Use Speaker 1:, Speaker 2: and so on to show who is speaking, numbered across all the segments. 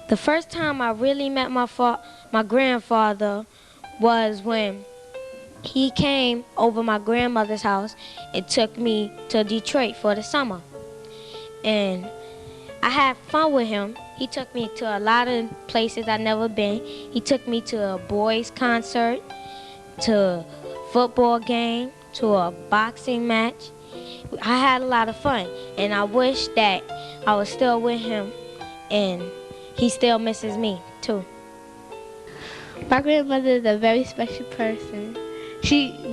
Speaker 1: The first time I really met my grandfather was when he came over my grandmother's house and took me to Detroit for the summer. And I had fun with him. He took me to a lot of places I'd never been. He took me to a boys' concert, to a football game, to a boxing match. I had a lot of fun, and I wish that I was still with him, and he still misses me, too.
Speaker 2: My grandmother is a very special person.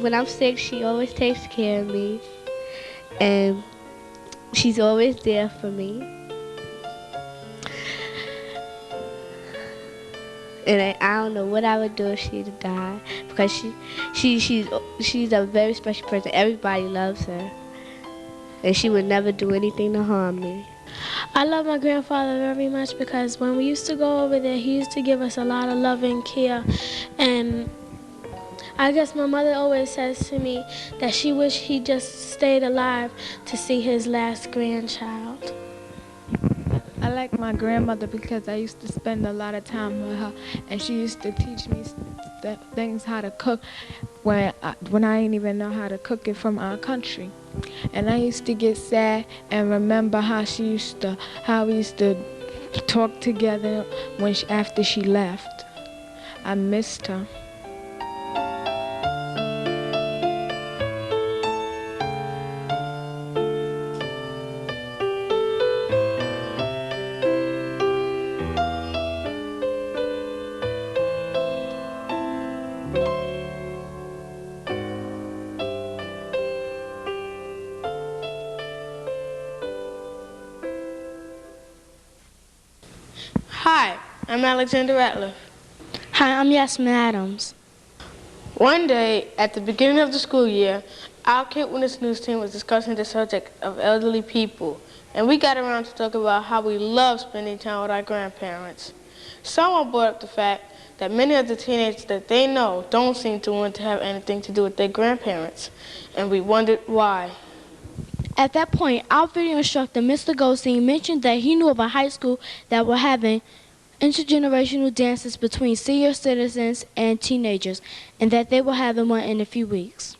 Speaker 2: When I'm sick, she always takes care of me, and she's always there for me. And I don't know what I would do if she had died, because she's a very special person. Everybody loves her, and she would never do anything to harm me.
Speaker 3: I love my grandfather very much because when we used to go over there, he used to give us a lot of love and care. And I guess my mother always says to me that she wished he just stayed alive to see his last grandchild.
Speaker 4: I like my grandmother because I used to spend a lot of time with her, and she used to teach me things how to cook when I didn't even know how to cook it from our country. And I used to get sad and remember how we used to talk together after she left. I missed her.
Speaker 5: Hi, I'm Alexander Ratliff.
Speaker 3: Hi, I'm Yasmin Adams.
Speaker 5: One day, at the beginning of the school year, our KWN News team was discussing the subject of elderly people, and we got around to talk about how we love spending time with our grandparents. Someone brought up the fact that many of the teenagers that they know don't seem to want to have anything to do with their grandparents, and we wondered why.
Speaker 3: At that point, our video instructor, Mr. Goldstein, mentioned that he knew of a high school that were having intergenerational dances between senior citizens and teenagers, and that they were having one in a few weeks.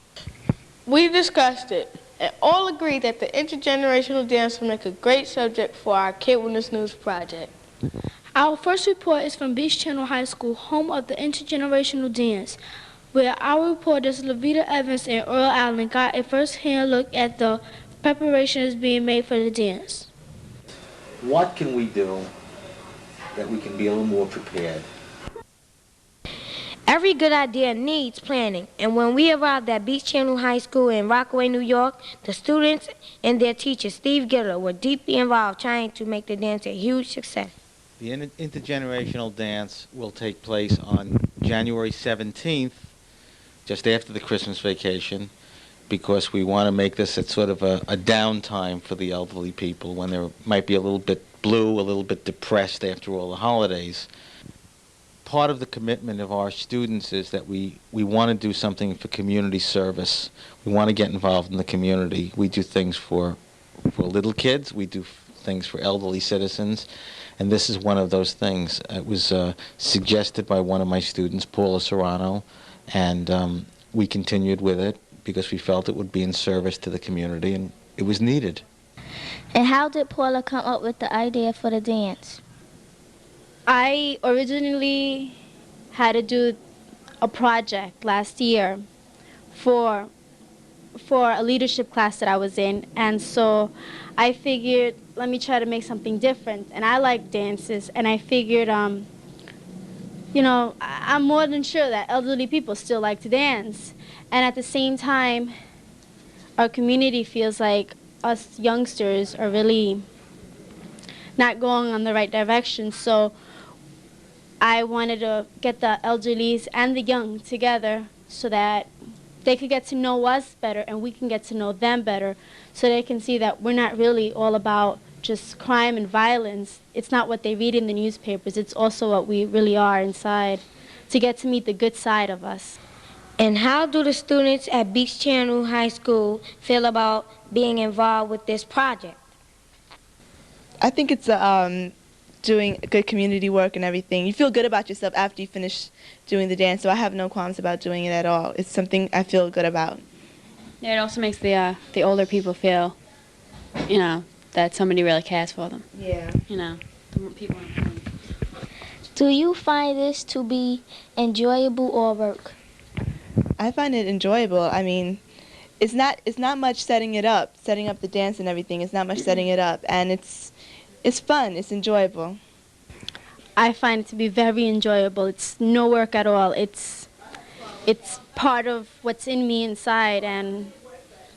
Speaker 5: We discussed it, and all agreed that the intergenerational dance would make a great subject for our KWN News project.
Speaker 3: Our first report is from Beach Channel High School, home of the intergenerational dance, where our reporters Levita Evans and Earl Allen got a first-hand look at the preparations being made for the dance.
Speaker 6: What can we do that we can be a little more prepared?
Speaker 1: Every good idea needs planning, and when we arrived at Beach Channel High School in Rockaway, New York, the students and their teacher, Steve Giller, were deeply involved trying to make the dance a huge success.
Speaker 7: The Intergenerational Dance will take place on January 17th, just after the Christmas vacation, because we want to make this at sort of a downtime for the elderly people when they might be a little bit blue, a little bit depressed after all the holidays. Part of the commitment of our students is that we want to do something for community service. We want to get involved in the community. We do things for little kids. We do things for elderly citizens. And this is one of those things. It was suggested by one of my students, Paula Serrano, and we continued with it because we felt it would be in service to the community, and it was needed.
Speaker 8: And how did Paula come up with the idea for the dance?
Speaker 9: I originally had to do a project last year for a leadership class that I was in, and so I figured, let me try to make something different. And I like dances, and I figured, you know, I'm more than sure that elderly people still like to dance. And at the same time, our community feels like us youngsters are really not going on the right direction. So I wanted to get the elderlies and the young together so that they could get to know us better and we can get to know them better, so they can see that we're not really all about just crime and violence. It's not what they read in the newspapers. It's also what we really are inside, to get to meet the good side of us.
Speaker 1: And how do the students at Beach Channel High School feel about being involved with this project?
Speaker 10: I think it's doing good community work and everything. You feel good about yourself after you finish doing the dance, so I have no qualms about doing it at all. It's something I feel good about.
Speaker 9: Yeah, it also makes the older people feel, you know, that somebody really cares for them.
Speaker 10: Yeah.
Speaker 9: You know, the people.
Speaker 8: Do you find this to be enjoyable or work?
Speaker 10: I find it enjoyable. I mean, it's not much setting up the dance and everything. It's not much setting it up, and it's fun. It's enjoyable.
Speaker 9: I find it to be very enjoyable. It's no work at all. It's part of what's in me inside, and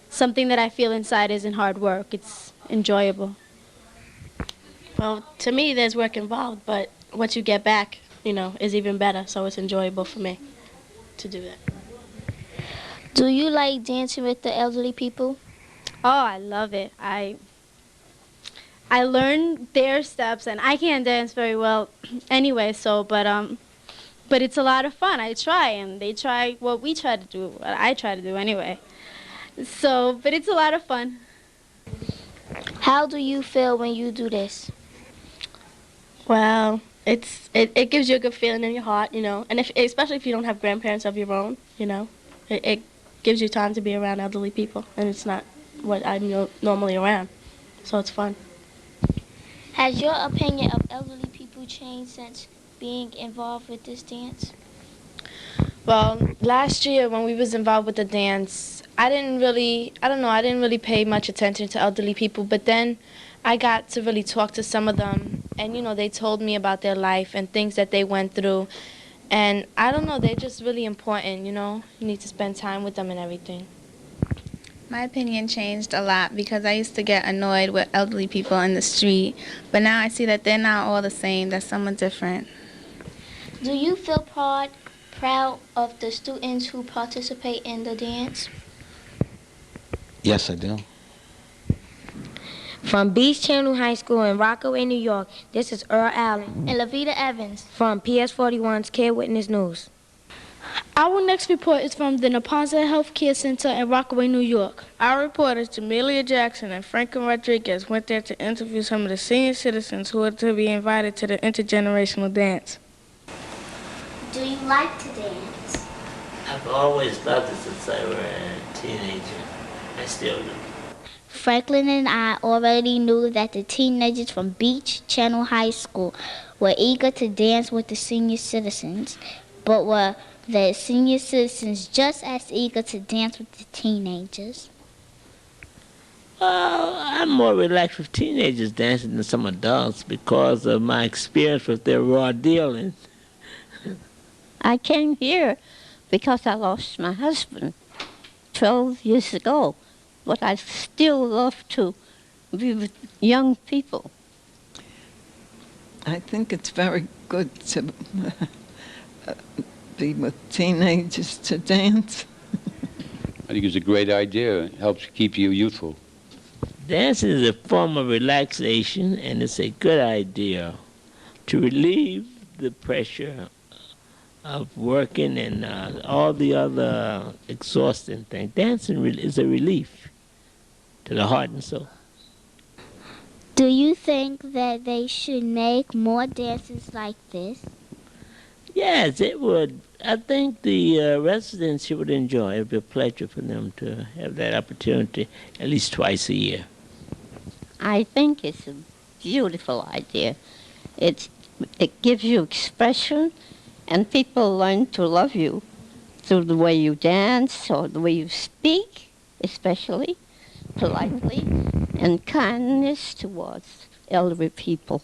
Speaker 9: something that I feel inside isn't hard work. It's enjoyable.
Speaker 11: Well, to me, there's work involved, but what you get back, you know, is even better. So it's enjoyable for me to do that.
Speaker 8: Do you like dancing with the elderly people?
Speaker 9: Oh, I love it. I learn their steps, and I can't dance very well anyway. So, but it's a lot of fun. I try, and they try what we try to do, what I try to do anyway. So, but it's a lot of fun.
Speaker 8: How do you feel when you do this?
Speaker 11: Well, it gives you a good feeling in your heart, you know, and especially if you don't have grandparents of your own, you know, it gives you time to be around elderly people, and it's not what I'm normally around, so it's fun.
Speaker 8: Has your opinion of elderly people changed since being involved with this dance?
Speaker 12: Well, last year when we was involved with the dance, I didn't really pay much attention to elderly people, but then I got to really talk to some of them, and you know, they told me about their life and things that they went through, and I don't know, they're just really important, you know. You need to spend time with them and everything.
Speaker 13: My opinion changed a lot because I used to get annoyed with elderly people in the street, but now I see that they're not all the same, that some are different.
Speaker 8: Do you feel proud of the students who participate in the dance?
Speaker 7: Yes, I do.
Speaker 1: From Beach Channel High School in Rockaway, New York, this is Earl Allen.
Speaker 8: And Lavita Evans.
Speaker 1: From PS41's KWN News.
Speaker 3: Our next report is from the Neponsit Health Care Center in Rockaway, New York.
Speaker 5: Our reporters Jamelia Jackson and Franklin Rodriguez went there to interview some of the senior citizens who are to be invited to the Intergenerational Dance.
Speaker 8: Do you like to dance?
Speaker 14: I've always loved it since I was a teenager. I still do.
Speaker 8: Franklin and I already knew that the teenagers from Beach Channel High School were eager to dance with the senior citizens, but were the senior citizens just as eager to dance with the teenagers?
Speaker 14: Well, I'm more relaxed with teenagers dancing than some adults because of my experience with their raw dealing.
Speaker 15: I came here because I lost my husband 12 years ago, but I still love to be with young people.
Speaker 16: I think it's very good to be with teenagers to dance.
Speaker 17: I think it's a great idea. It helps keep you youthful.
Speaker 14: Dancing is a form of relaxation, and it's a good idea to relieve the pressure of working and all the other exhausting things. Dancing is a relief to the heart and soul.
Speaker 8: Do you think that they should make more dances like this?
Speaker 14: Yes, it would. I think the residents would enjoy it. It would be a pleasure for them to have that opportunity at least twice a year.
Speaker 15: I think it's a beautiful idea. It gives you expression, and people learn to love you through the way you dance or the way you speak, especially politely, and kindness towards elderly people.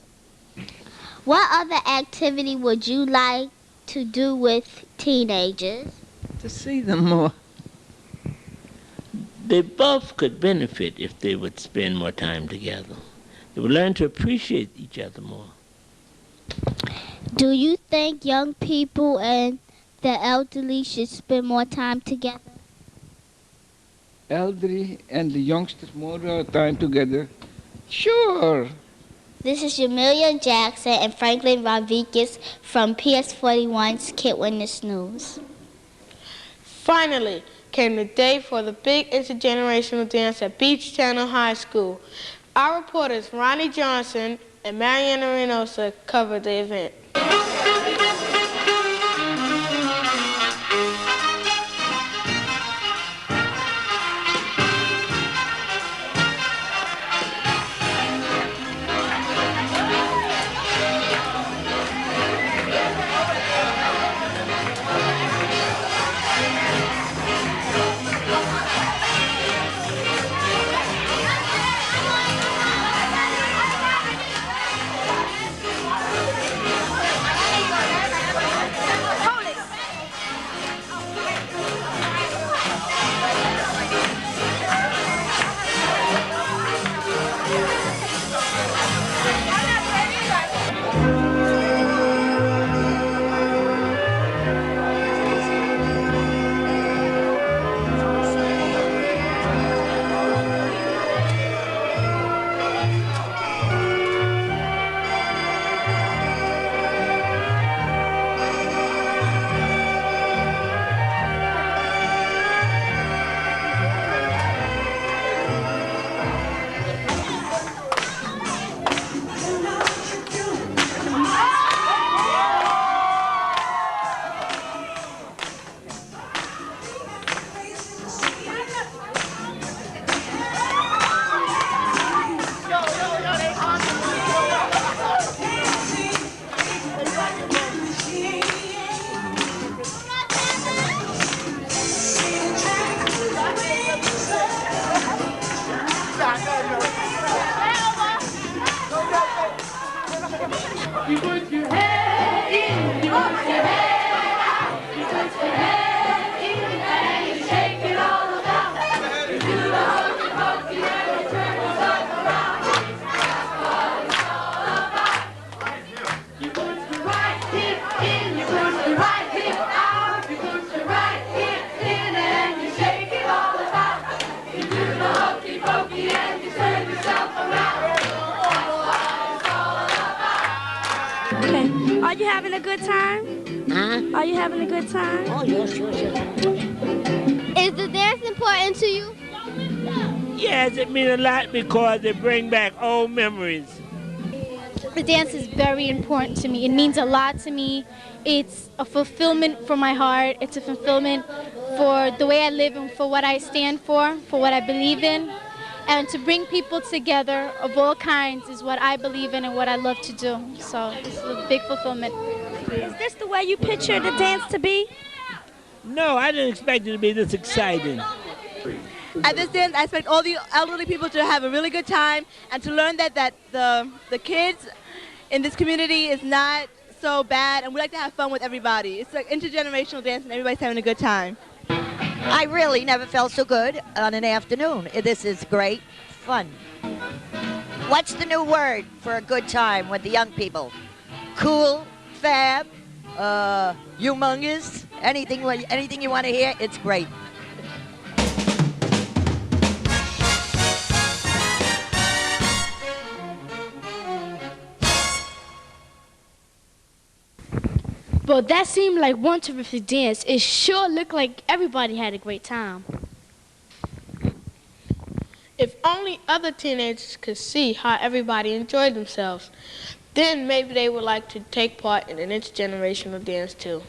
Speaker 8: What other activity would you like to do with teenagers?
Speaker 16: To see them more.
Speaker 14: They both could benefit if they would spend more time together. They would learn to appreciate each other more.
Speaker 8: Do you think young people and the elderly should spend more time together?
Speaker 18: Elderly and the youngsters more time together? Sure.
Speaker 8: This is Jamelia Jackson and Franklin Rodriguez from PS41's Kid Witness News.
Speaker 5: Finally came the day for the big intergenerational dance at Beach Channel High School. Our reporters Ronnie Johnson and Mariana Reynosa covered the event.
Speaker 19: You put your head in, you put your head out, you put your head in and you shake it all about. You do the hokey pokey and you turn yourself around. That's what it's all about. You put your right hip in, you put your right hip out, you put your right hip in and you shake it all about. You do the hokey pokey and you turn yourself around.
Speaker 3: Okay. Are you having a good time?
Speaker 15: Huh?
Speaker 3: Are you having a good time?
Speaker 15: Oh, yes, yes, yes.
Speaker 20: Is the dance important to you?
Speaker 14: Yes, it means a lot because it brings back old memories.
Speaker 9: The dance is very important to me. It means a lot to me. It's a fulfillment for my heart. It's a fulfillment for the way I live and for what I stand for what I believe in. And to bring people together of all kinds is what I believe in and what I love to do. So this is a big fulfillment.
Speaker 3: Is this the way you picture the dance to be?
Speaker 14: No, I didn't expect it to be this exciting.
Speaker 10: At this dance, I expect all the elderly people to have a really good time and to learn that the kids in this community is not so bad, and we like to have fun with everybody. It's like intergenerational dance, and everybody's having a good time.
Speaker 21: I really never felt so good on an afternoon. This is great fun. What's the new word for a good time with the young people? Cool, fab, humongous, anything you want to hear, it's great.
Speaker 3: But that seemed like one terrific dance. It sure looked like everybody had a great time.
Speaker 5: If only other teenagers could see how everybody enjoyed themselves, then maybe they would like to take part in an intergenerational dance too.